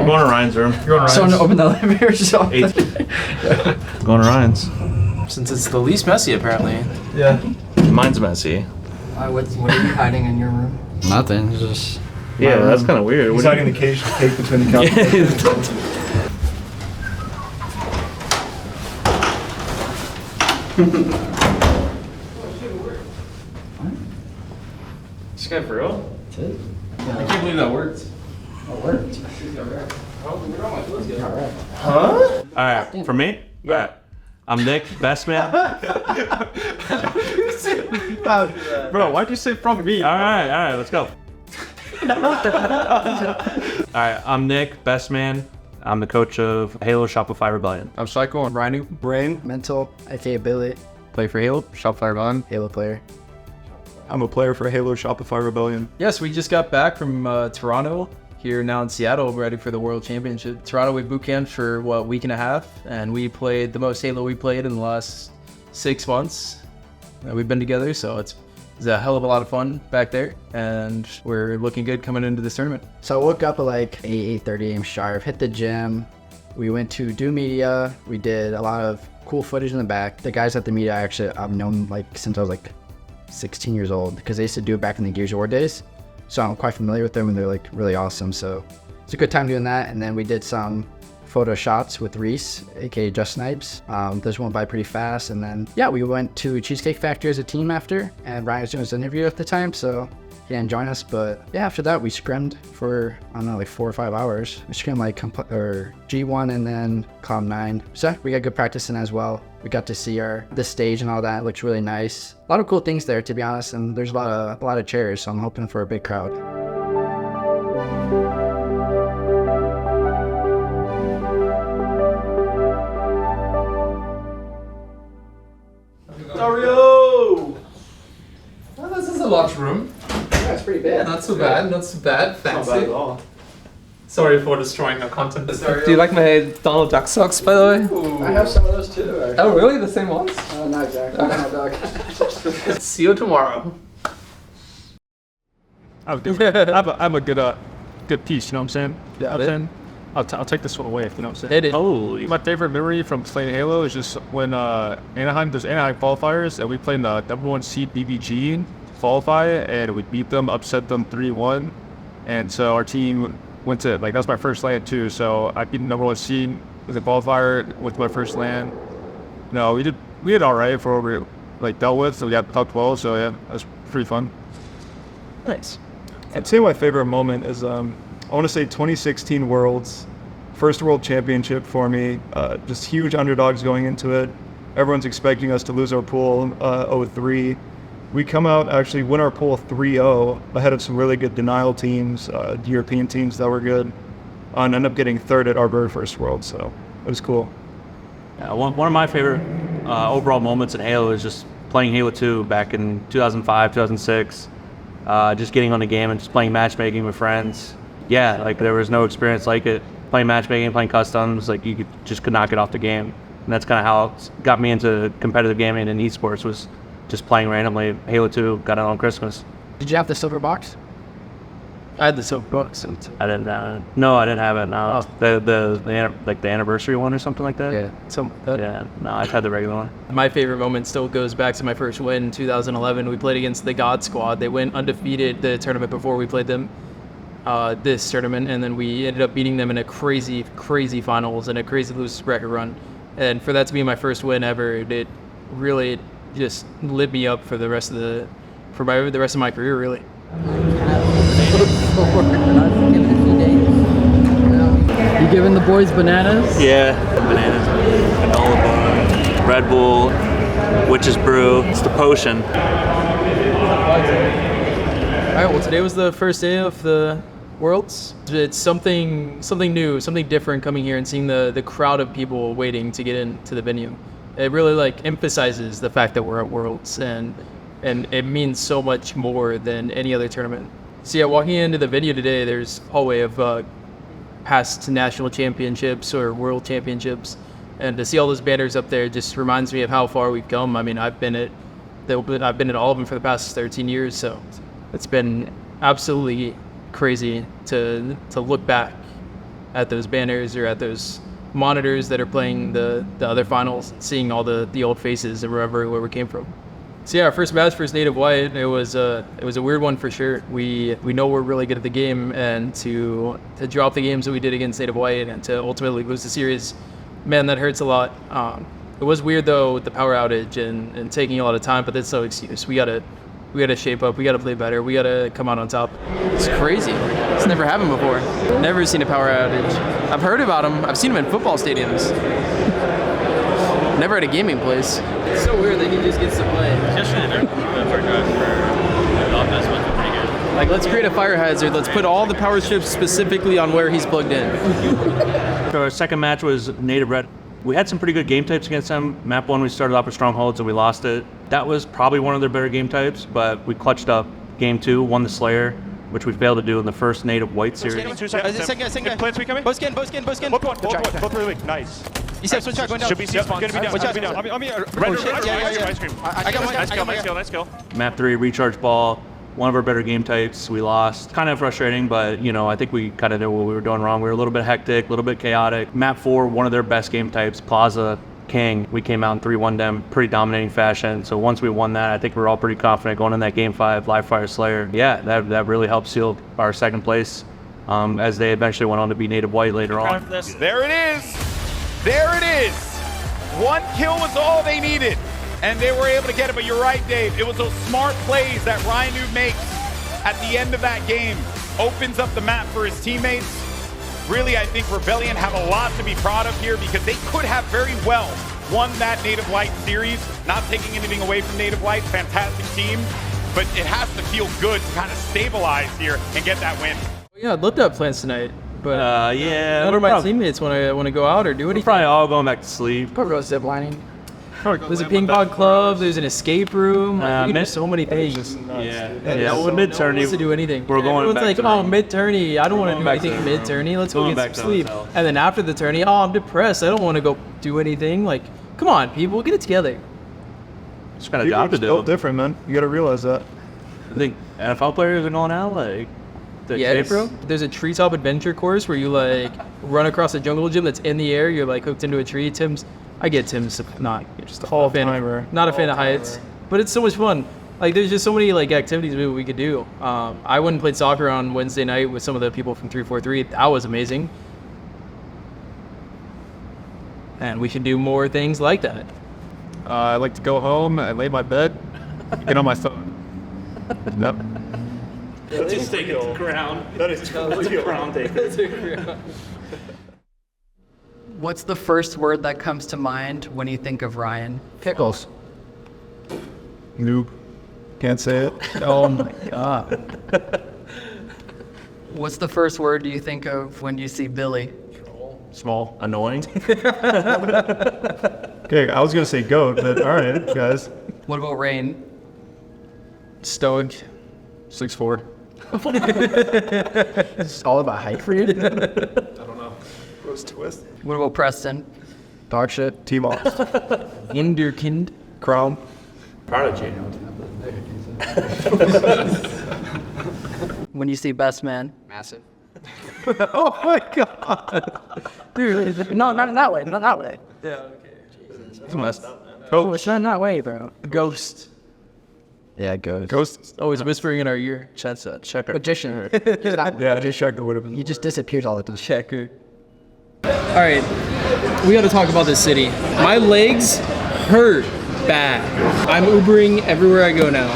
going to Ryan's room. You're going to Ryan's. Someone open the elevator. Going to Ryan's. Since it's the least messy, apparently. Yeah. Mine's messy. What are you hiding in your room? Nothing. Just. Yeah, that's kind of weird. He's hiding the cake between the couches. This guy for real? That's it. I can't believe that worked. It worked. Alright. Huh? Alright, for me? Yeah. Alright. I'm Nick, Bestman. Bro, why'd you say from me? Alright, let's go. Alright, I'm Nick, Bestman. I'm the coach of Halo Shopify Rebellion. I'm CyKul and RyaNoob. Rayne. Mental. aka Billy. Play for Halo, Shopify Rebellion. Halo player. I'm a player for Halo Shopify Rebellion. Yes, we just got back from Toronto. Here now in Seattle, ready for the World Championship. Toronto, we boot camped for a week and a half, and we played the most Halo we played in the last 6 months. We've been together, so it's a hell of a lot of fun back there, and we're looking good coming into this tournament. So I woke up at like 8:30 a.m. sharp, hit the gym. We went to Do Media. We did a lot of cool footage in the back. The guys at the media, I've known like since I was like 16 years old, because they used to do it back in the Gears of War days. So I'm quite familiar with them, and they're like really awesome. So it's a good time doing that. And then we did some photo shots with Reese, aka Just Snipes. Those went by pretty fast. And then yeah, we went to Cheesecake Factory as a team after, and Ryan was doing his interview at the time, so he didn't join us. But yeah, after that we scrimmed for, I don't know, like 4 or 5 hours. We scrimmed like G1 and then Cloud 9. So we got good practice in as well. We got to see the stage and all that. It looks really nice. A lot of cool things there, to be honest. And there's a lot of chairs, so I'm hoping for a big crowd. Dario! Well, this is a large room. Yeah, it's pretty big. Not so bad, not so bad. Fancy. Not bad at all. Sorry for destroying the content. Do you like my Donald Duck socks, by the way? I have some of those too. Actually. Oh, really? The same ones? Not exactly. See you tomorrow. I'm a good piece, you know what I'm saying? Yeah, Out of 10. I'll take this one away, you know what I'm saying? Hit it. Holy. My favorite memory from playing Halo is just when there's Anaheim qualifiers, and we played the number 1 seed BBG qualify, and we beat them, upset them 3-1, and so our team went to, like, that was my first land too, so I beat the number 1 seed with a qualifier with my first land. No, we did alright for what we dealt with, so we got top 12, so yeah, that was pretty fun. Nice. I'd say my favorite moment is I want to say 2016 Worlds, first World Championship for me. Just huge underdogs going into it. Everyone's expecting us to lose our pool 0-3. We come out, actually win our pool 3-0 ahead of some really good denial teams, European teams that were good, and end up getting third at our very first World, so it was cool. Yeah, one of my favorite overall moments in Halo is just playing Halo 2 back in 2005, 2006. Just getting on the game and just playing matchmaking with friends. Yeah, like there was no experience like it. Playing matchmaking, playing customs, like you could not get off the game. And that's kind of how it got me into competitive gaming and esports, was just playing randomly. Halo 2 got it on Christmas. Did you have the silver box? I had the silver box. I didn't. No, I didn't have it. No, the anniversary one or something like that. Yeah, something like that. Yeah, no, I had the regular one. My favorite moment still goes back to my first win in 2011. We played against the God Squad. They went undefeated the tournament before we played them this tournament, and then we ended up beating them in a crazy finals and a crazy losers bracket run. And for that to be my first win ever, it really just lit me up for the rest of my career, really. You giving the boys bananas? Yeah, bananas, granola bar, Red Bull, Witch's Brew. It's the potion. All right, well, today was the first day of the Worlds. It's something new, something different coming here and seeing the crowd of people waiting to get into the venue. It really emphasizes the fact that we're at Worlds, and it means so much more than any other tournament. So yeah, walking into the venue today, there's a hallway of past national championships or world championships, and to see all those banners up there just reminds me of how far we've come. I mean, I've been at all of them for the past 13 years, so it's been absolutely crazy to look back at those banners or at those monitors that are playing the other finals, seeing all the old faces of where we came from. So yeah, our first match versus Native White, it was a weird one for sure. We know we're really good at the game, and to drop the games that we did against Native White and to ultimately lose the series, man, that hurts a lot. It was weird though with the power outage and taking a lot of time, but that's no excuse. We gotta shape up. We gotta play better. We gotta come out on top. It's crazy. It's never happened before. Never seen a power outage. I've heard about them. I've seen them in football stadiums. Never at a gaming place. It's so weird that he just gets to play. Like, let's create a fire hazard. Let's put all the power strips specifically on where he's plugged in. So our second match was Native Red. We had some pretty good game types against them. Map 1, we started off with Strongholds and we lost it. That was probably one of their better game types, but we clutched up game 2, won the Slayer, which we failed to do in the first Native White series. Second guy. Plants coming? Both skin. Both really weak. Nice. You said switch out, going down. Should be C spawn. Gonna be down. I'm here. I got my Nice kill. Map 3, Recharge Ball, one of our better game types. We lost. Kind of frustrating, but I think we kind of knew what we were doing wrong. We were a little bit hectic, a little bit chaotic. Map 4, one of their best game types, Plaza King. We came out in 3-1 them, pretty dominating fashion. So once we won that, I think we were all pretty confident going in that game 5, Live Fire Slayer. Yeah, that really helped seal our second place as they eventually went on to be Native White later on. There it is. There it is. One kill was all they needed, and they were able to get it. But you're right, Dave. It was those smart plays that RyaNoob makes at the end of that game. Opens up the map for his teammates. Really, I think Rebellion have a lot to be proud of here because they could have very well won that Native White series. Not taking anything away from Native White, fantastic team, but it has to feel good to kind of stabilize here and get that win. Yeah, I'd love to have plans tonight, but yeah, none of my teammates want to go out or do anything. Probably all going back to sleep. Probably go zip lining. There's a ping pong club. There's an escape room. There's so many things. Yeah. Well, mid-tourney. To do anything. We're going back like, to oh, mid-tourney. I don't want to do anything mid-tourney. Let's go get some sleep. And then after the tourney, oh, I'm depressed. I don't want to go do anything. Like, come on, people, get it together. Just got a job to do. Built different, man. You got to realize that. I think NFL players are going out like. There's a treetop adventure course where you like run across a jungle gym that's in the air. You're like hooked into a tree. I get Tim's not just a fan of heights, but it's so much fun. Like there's just so many like activities we could do. I went and played soccer on Wednesday night with some of the people from 343. That was amazing, and we should do more things like that. I like to go home and lay in my bed, get on my phone. Yep. Just take it to ground. That is totally ground taker. What's the first word that comes to mind when you think of Ryan? Pickles. Noob. Can't say it. Oh my god. What's the first word you think of when you see Billy? Small. Annoying. Okay, I was gonna say goat, but all right, guys. What about Rayne? Stoic. 6'4". It's all about height for you? I don't know. Gross twist. What about Preston? Dog shit. T-Moss. Wunderkind. Crown. Prodigy. When you see Bestman? Massive. Oh my god. Dude, no, not in that way. Not that way. Yeah, okay. Jesus. It's a mess. Oh, it's not in that way, bro. Ghost. Yeah, Ghost. Ghost. Always whispering in our ear. Checker. Magician. Yeah, just checked. It would have been. He just disappears all the time. Checker. All right, we got to talk about this city. My legs hurt bad. I'm Ubering everywhere I go now.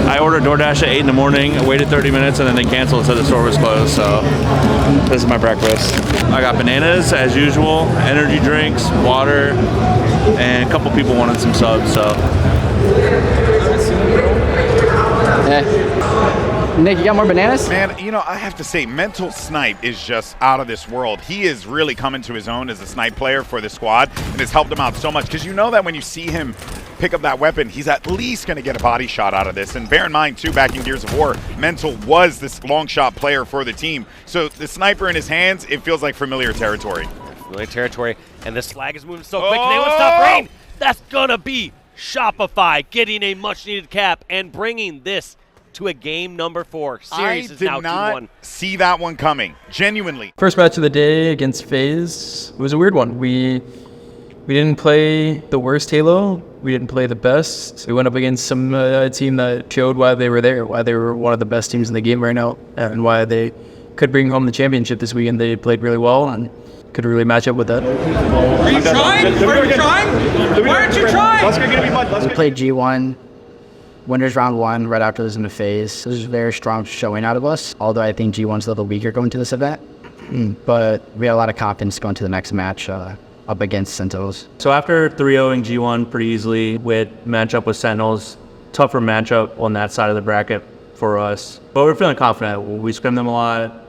I ordered DoorDash at 8 in the morning, waited 30 minutes, and then they canceled, so the store was closed. So this is my breakfast. I got bananas as usual, energy drinks, water, and a couple people wanted some subs. So. Nick, you got more bananas? Man, I have to say, Mental Snipe is just out of this world. He is really coming to his own as a snipe player for the squad and has helped him out so much because you know that when you see him pick up that weapon, he's at least going to get a body shot out of this. And bear in mind, too, back in Gears of War, Mental was this long shot player for the team. So the sniper in his hands, it feels like familiar territory. Familiar territory, and this flag is moving so quick. They want to stop Rayne. That's going to be Shopify getting a much-needed cap and bringing this to a game number 4. Series I is now did not 2-1. see that one coming, genuinely. First match of the day against FaZe. It was a weird one. We didn't play the worst Halo. We didn't play the best. We went up against some team that showed why they were there, why they were one of the best teams in the game right now, and why they could bring home the championship this weekend. They played really well and could really match up with that. Are you trying? Are you trying? Why aren't you trying? We played G1, winners round 1, right after this into FaZe. This is a very strong showing out of us, although I think G1's a little weaker going to this event. But we had a lot of confidence going to the next match up against Sentinels. So after 3-0ing G1 pretty easily, with matchup with Sentinels, tougher matchup on that side of the bracket for us. But we're feeling confident. We scrim them a lot,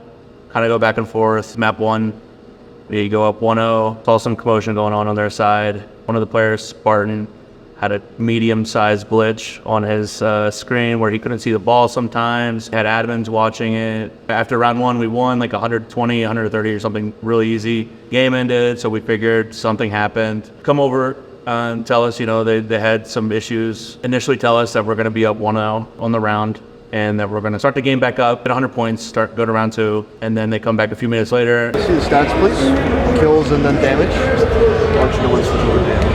kind of go back and forth. Map 1, we go up 1-0. Saw some commotion going on their side. One of the players, Spartan, had a medium-sized glitch on his screen where he couldn't see the ball sometimes. Had admins watching it. After round 1, we won like 120, 130 or something really easy. Game ended, so we figured something happened. Come over and tell us, they had some issues. Initially tell us that we're going to be up 1-0 on the round and that we're going to start the game back up at 100 points, go to round 2, and then they come back a few minutes later. See the stats, please. Kills and then damage. I want you to win switch over damage.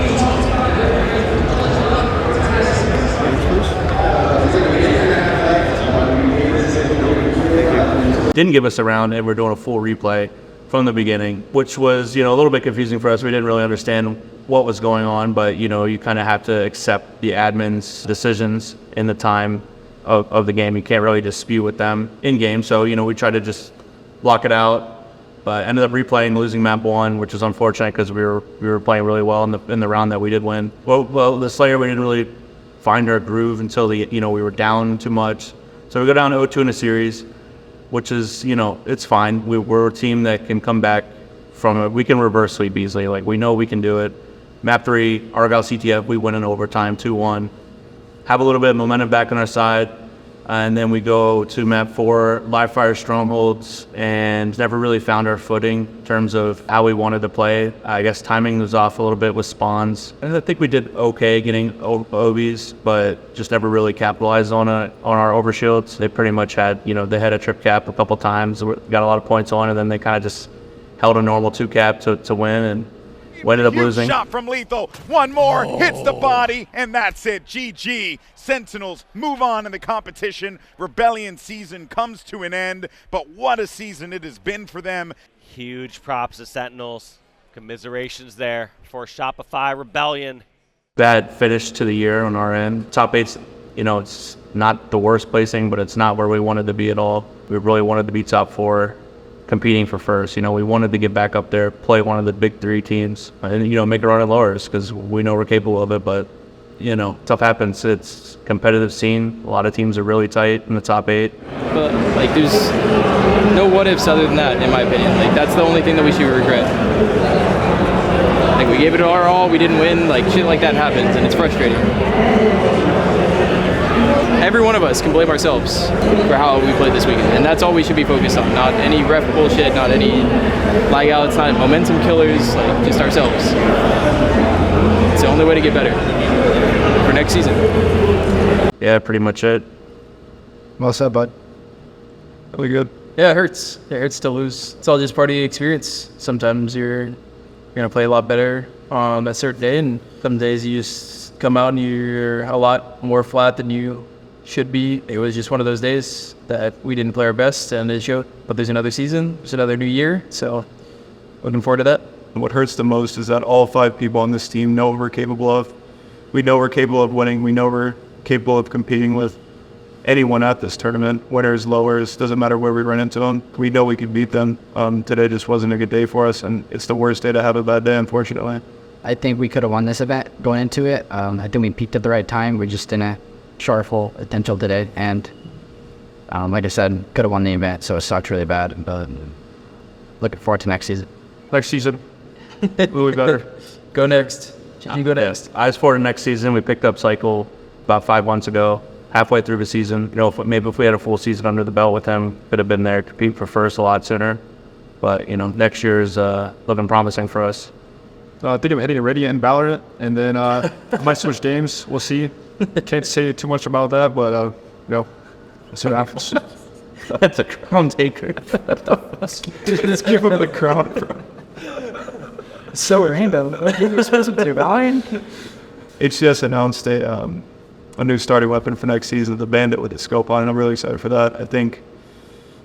Didn't give us a round, and we're doing a full replay from the beginning, which was, a little bit confusing for us. We didn't really understand what was going on, but, you kind of have to accept the admin's decisions in the time of the game. You can't really dispute with them in game, so, we tried to just block it out, but ended up replaying, losing map 1, which is unfortunate because we were playing really well in the round that we did win. Well, the Slayer, we didn't really find our groove until we were down too much. So we go down 0-2 in a series, which is, it's fine. We're a team that can come back from it. We can reverse sweep easily. Like, we know we can do it. Map 3, Argyle CTF, we win in overtime, 2-1. Have a little bit of momentum back on our side. And then we go to map 4, live fire strongholds, and never really found our footing in terms of how we wanted to play. I guess timing was off a little bit with spawns. And I think we did okay getting OBs, but just never really capitalized on our overshields. They pretty much had, they had a trip cap a couple times, got a lot of points on, and then they kind of just held a normal 2 cap to win, and we ended up losing. Shot from Lethal. One more hits the body, and that's it. GG. Sentinels move on in the competition. Rebellion season comes to an end, but what a season it has been for them. Huge props to Sentinels. Commiserations there for Shopify Rebellion. Bad finish to the year on our end. Top 8's, it's not the worst placing, but it's not where we wanted to be at all. We really wanted to be top 4. Competing for first. We wanted to get back up there, play one of the big 3 teams, and, make a run at lowers because we know we're capable of it, but, stuff happens. It's a competitive scene. A lot of teams are really tight in the top 8. But, there's no what-ifs other than that, in my opinion. That's the only thing that we should regret. We gave it our all, we didn't win, shit like that happens, and it's frustrating. Every one of us can blame ourselves for how we played this weekend, and that's all we should be focused on. Not any ref bullshit, not any lag outs, not momentum killers, just ourselves. It's the only way to get better for next season. Yeah, pretty much it. Well said, bud. Really good. Yeah, it hurts. It hurts to lose. It's all just part of the experience. Sometimes you're gonna play a lot better on a certain day, and some days you just come out and you're a lot more flat than you should be. It was just one of those days that we didn't play our best, and it showed. But there's another season, there's another new year, so looking forward to that. What hurts the most is that all 5 people on this team know what we're capable of. We know we're capable of winning. We know we're capable of competing with anyone at this tournament. Winners, lowers, doesn't matter where we run into them. We know we can beat them. Today just wasn't a good day for us, and it's the worst day to have a bad day, unfortunately. I think we could have won this event going into it. I think we peaked at the right time. We just didn't show our full potential today, and like I said, could have won the event, so it sucked really bad, but looking forward to next season. Next season, we'll be better. Go next. You go next. Eyes forward to next season. We picked up CyKul about 5 months ago, halfway through the season. Maybe if we had a full season under the belt with him, could have been there, compete for first a lot sooner. But, next year's looking promising for us. I think I'm heading to Radiant and Valorant, and then I might switch games. We'll see. Can't say too much about that, but So happens. That's a crown taker. Just give him the crown, bro. So Rainbow, what are you supposed to do, Valiant? HCS announced a new starting weapon for next season, the Bandit with the scope on, and I'm really excited for that. I think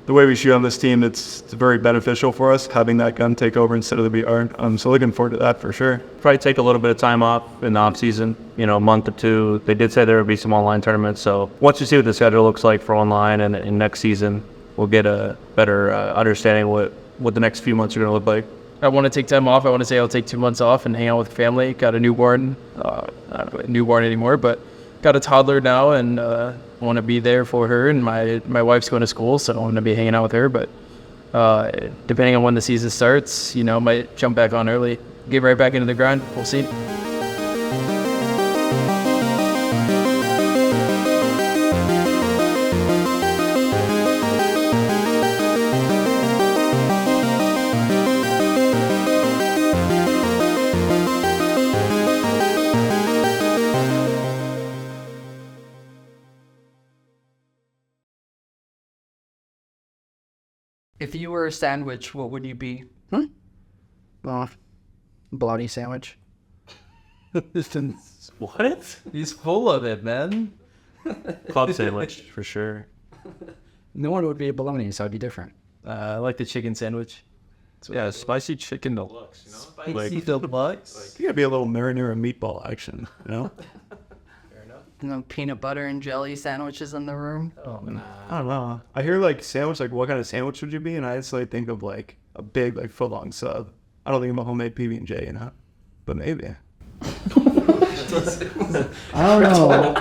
the way we shoot on this team, it's very beneficial for us, having that gun take over instead of the BR. So looking forward to that for sure. Probably take a little bit of time off in the off season, a month or two. They did say there would be some online tournaments. So once you see what the schedule looks like for online and in next season, we'll get a better understanding what the next few months are going to look like. I want to take time off. I want to say I'll take 2 months off and hang out with family. Got a newborn. I don't know a newborn anymore, but got a toddler now, and I want to be there for her. And my wife's going to school, so I want to be hanging out with her. But depending on when the season starts, might jump back on early. Get right back into the grind. We'll see. If you were a sandwich, what would you be? Bologna sandwich. What? He's full of it, man. Club sandwich, for sure. No one would be a bologna, so it'd be different. I like the chicken sandwich. Yeah, spicy chicken deluxe. Spicy deluxe. You gotta be a little marinara meatball action, Peanut butter and jelly sandwiches in the room. I don't know. I hear sandwich, what kind of sandwich would you be? And I just think of a big foot-long sub. I don't think of a homemade PB&J, but maybe. I don't know.